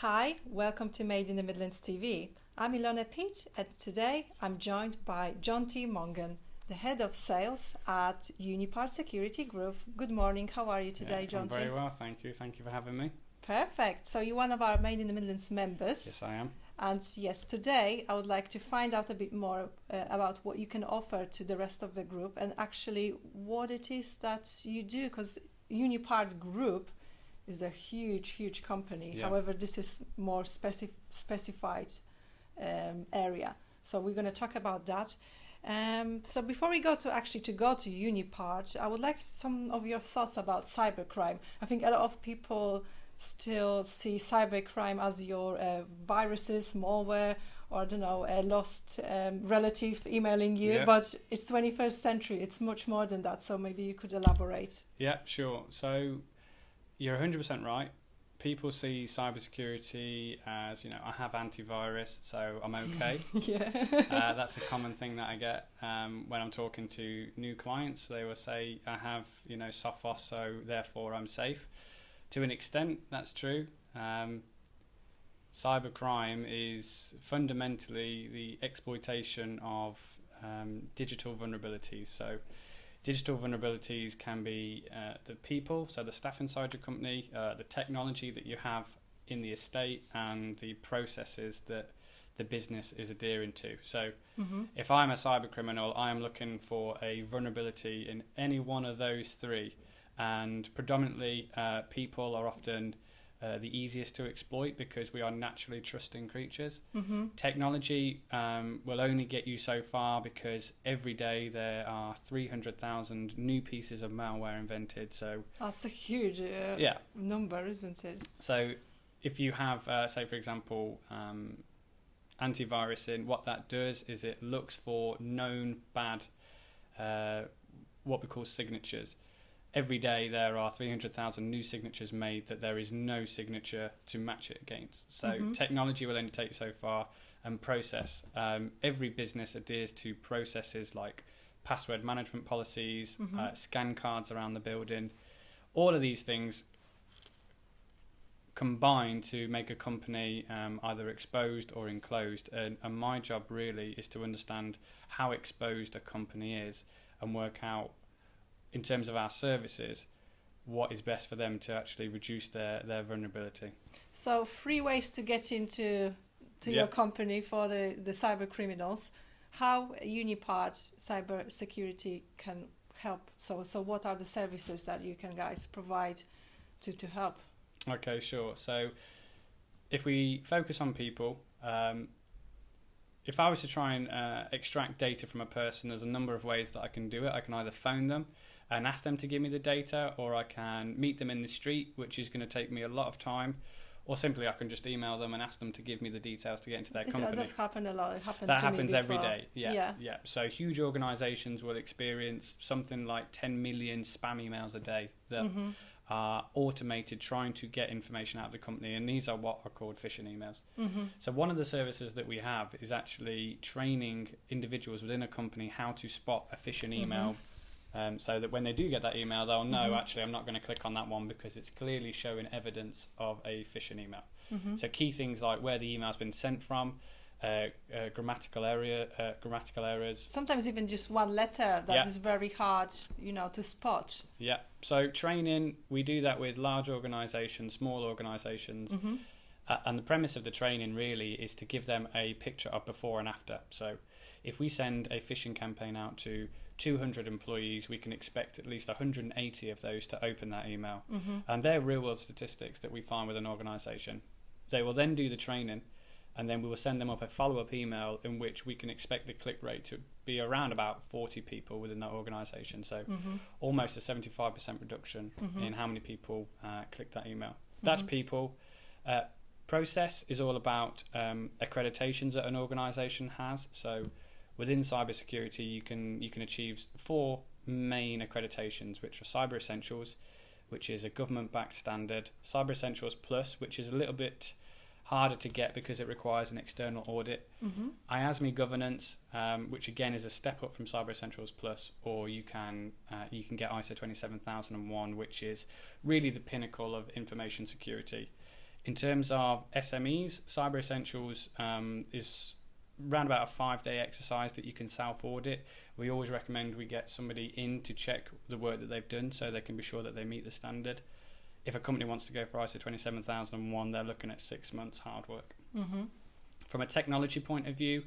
Hi, welcome to Made in the Midlands TV. I'm Ilona Pitt, and today I'm joined by Johnty Mongan, the head of sales at Unipart Security Group. Good morning, how are you today, Johnty? I'm very well, thank you. Thank you for having me. Perfect. So you're one of our Made in the Midlands members. Yes, I am. And yes, today I would like to find out a bit more about what you can offer to the rest of the group and actually what it is that you do, because Unipart Group is a huge company. Yeah. However, this is more specified area. So we're going to talk about that. So before we go to Unipart, I would like some of your thoughts about cybercrime. I think a lot of people still see cybercrime as your viruses, malware, or I don't know, a lost relative emailing you. Yeah. But it's 21st century. It's much more than that. So maybe you could elaborate. Yeah, sure. So you're 100% right. People see cybersecurity as, I have antivirus, so I'm okay. Yeah. That's a common thing that I get when I'm talking to new clients. They will say, I have, Sophos, so therefore I'm safe. To an extent, that's true. Cybercrime is fundamentally the exploitation of digital vulnerabilities. So digital vulnerabilities can be the people, so the staff inside your company, the technology that you have in the estate, and the processes that the business is adhering to. So if I'm a cyber criminal, I am looking for a vulnerability in any one of those three. And predominantly people are often the easiest to exploit because we are naturally trusting creatures. Technology will only get you so far because every day there are 300,000 new pieces of malware invented. So that's a huge number, isn't it? So if you have, say for example, antivirus in, what that does is it looks for known bad, what we call signatures. Every day there are 300,000 new signatures made that there is no signature to match it against. So technology will only take you so far, and process. Every business adheres to processes like password management policies, scan cards around the building. All of these things combine to make a company either exposed or enclosed. And my job really is to understand how exposed a company is and work out, in terms of our services, what is best for them to actually reduce their vulnerability. So 3 ways to get into your company for the cyber criminals. How Unipart cyber security can help? So what are the services that you can guys provide to help? Okay, sure. So if we focus on people, if I was to try and extract data from a person, there's a number of ways that I can do it. I can either phone them and ask them to give me the data, or I can meet them in the street, which is going to take me a lot of time, or simply I can just email them and ask them to give me the details to get into their company. That does happen a lot. It happens that to happens me every before. day. Yeah. So huge organisations will experience something like 10 million spam emails a day that are automated trying to get information out of the company, and these are what are called phishing emails. So one of the services that we have is actually training individuals within a company how to spot a phishing email, so that when they do get that email, they'll know, actually I'm not going to click on that one because it's clearly showing evidence of a phishing email. So key things like where the email's been sent from, grammatical errors. Sometimes even just one letter that is very hard, to spot. Yeah. So training, we do that with large organisations, small organisations, and the premise of the training really is to give them a picture of before and after. So if we send a phishing campaign out to 200 employees, we can expect at least 180 of those to open that email. And they're real world statistics that we find with an organisation. They will then do the training, and then we will send them up a follow-up email in which we can expect the click rate to be around about 40 people within that organisation. So almost a 75% reduction in how many people click that email. That's people. Process is all about accreditations that an organisation has. So within cybersecurity, you can achieve 4 main accreditations, which are Cyber Essentials, which is a government-backed standard, Cyber Essentials Plus, which is a little bit harder to get because it requires an external audit. IASME governance, which again is a step up from Cyber Essentials Plus, or you can get ISO 27001, which is really the pinnacle of information security. In terms of SMEs, Cyber Essentials is around about a 5-day exercise that you can self-audit. We always recommend we get somebody in to check the work that they've done so they can be sure that they meet the standard. If a company wants to go for ISO 27001, they're looking at 6 months hard work. Mm-hmm. From a technology point of view,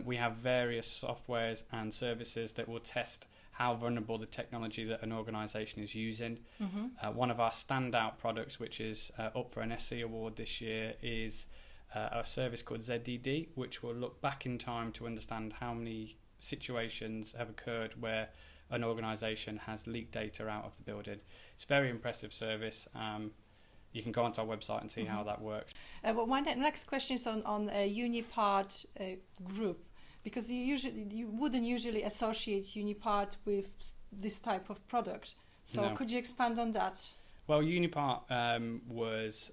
we have various softwares and services that will test how vulnerable the technology that an organisation is using. Mm-hmm. One of our standout products, which is up for an SC award this year, is a service called ZDD, which will look back in time to understand how many situations have occurred where an organisation has leaked data out of the building. It's a very impressive service. You can go onto our website and see how that works. But my next question is on a Unipart group, because you wouldn't usually associate Unipart with this type of product. So No. could you expand on that? Well, Unipart was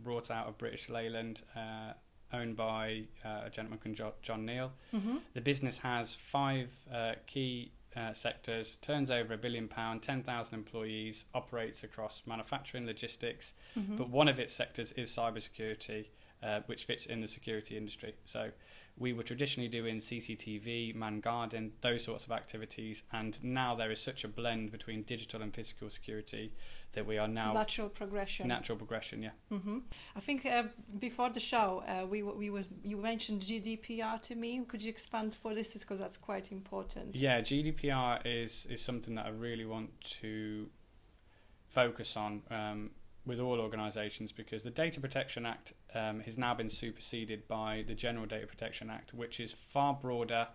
brought out of British Leyland, owned by a gentleman called John Neal. Mm-hmm. The business has 5 key sectors, turns over £1 billion, 10,000 employees, operates across manufacturing, logistics, but one of its sectors is cybersecurity, which fits in the security industry. So we were traditionally doing CCTV, man guarding, those sorts of activities, and now there is such a blend between digital and physical security that we are now... Natural progression. Natural progression, yeah. Mm-hmm. I think before the show, you mentioned GDPR to me. Could you expand what this is, because that's quite important? Yeah, GDPR is something that I really want to focus on with all organisations, because the Data Protection Act has now been superseded by the General Data Protection Act, which is far broader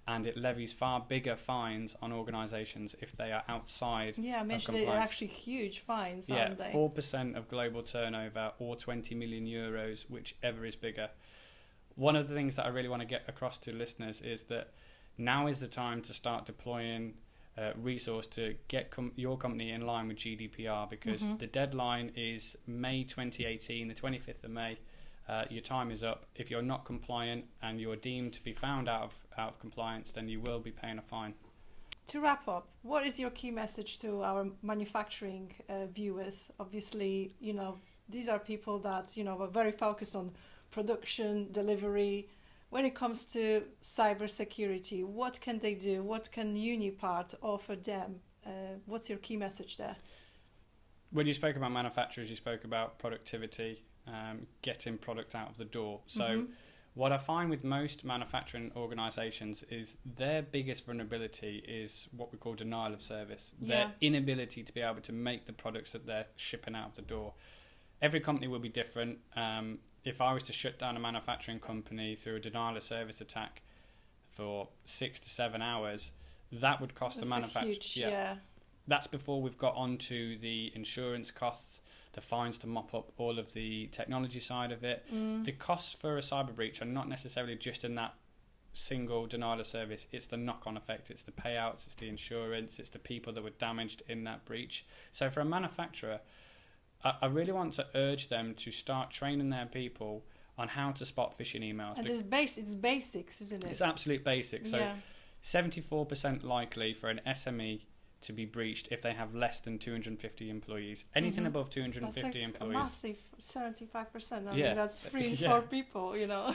and it levies far bigger fines on organisations if they are outside Yeah, I mentioned they're actually huge fines, aren't they? 4% of global turnover or 20 million euros, whichever is bigger. One of the things that I really want to get across to listeners is that now is the time to start deploying resource to get your company in line with GDPR, because the deadline is May 2018, the 25th of May. Your time is up. If you're not compliant and you're deemed to be found out of compliance, then you will be paying a fine. To wrap up, what is your key message to our manufacturing viewers? Obviously, these are people that, are very focused on production, delivery. When it comes to cybersecurity, what can they do? What can Unipart offer them? What's your key message there? When you spoke about manufacturers, you spoke about productivity, getting product out of the door. So what I find with most manufacturing organisations is their biggest vulnerability is what we call denial of service, their inability to be able to make the products that they're shipping out of the door. Every company will be different. If I was to shut down a manufacturing company through a denial of service attack for 6 to 7 hours, that would cost the manufacturer. Yeah. That's before we've got onto the insurance costs, the fines to mop up all of the technology side of it. The costs for a cyber breach are not necessarily just in that single denial of service. It's the knock-on effect. It's the payouts. It's the insurance. It's the people that were damaged in that breach. So for a manufacturer, I really want to urge them to start training their people on how to spot phishing emails. And it's basics, isn't it? It's absolute basics. So 74% likely for an SME to be breached if they have less than 250 employees. Anything above 250 employees. A massive 75%. I mean, that's 3 and 4 people,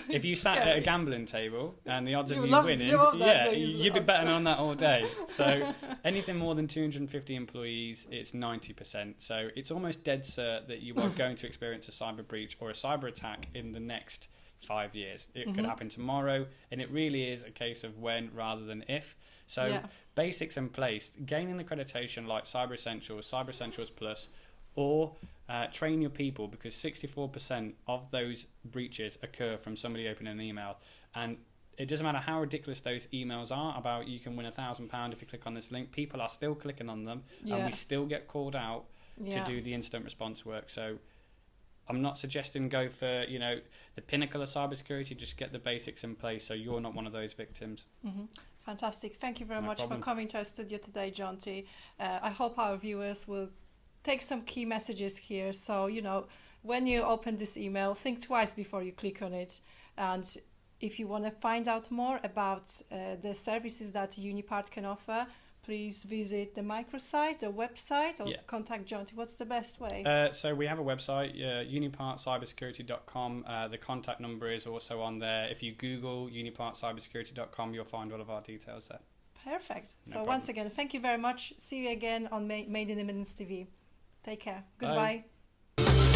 If you sat at a gambling table and the odds of you winning, you'd be betting on that all day. So anything more than 250 employees, it's 90%. So it's almost dead cert that you are going to experience a cyber breach or a cyber attack in the next 5 years. It could happen tomorrow, and it really is a case of when rather than if. So basics in place, gaining accreditation like Cyber Essentials Plus, or train your people, because 64% of those breaches occur from somebody opening an email. And it doesn't matter how ridiculous those emails are about you can win £1,000 if you click on this link, people are still clicking on them, and we still get called out to do the incident response work. So I'm not suggesting go for, the pinnacle of cybersecurity, just get the basics in place so you're not one of those victims. Fantastic. Thank you very much for coming to our studio today, Johnty. I hope our viewers will take some key messages here. So, when you open this email, think twice before you click on it. And if you want to find out more about the services that Unipart can offer, please visit the microsite, the website, or Yeah. contact Johnty. What's the best way? So we have a website, unipartcybersecurity.com. The contact number is also on there. If you Google unipartcybersecurity.com, you'll find all of our details there. Perfect. No So problem. once again, thank you very much. See you again on Made in the Midlands TV. Take care. Bye. Goodbye.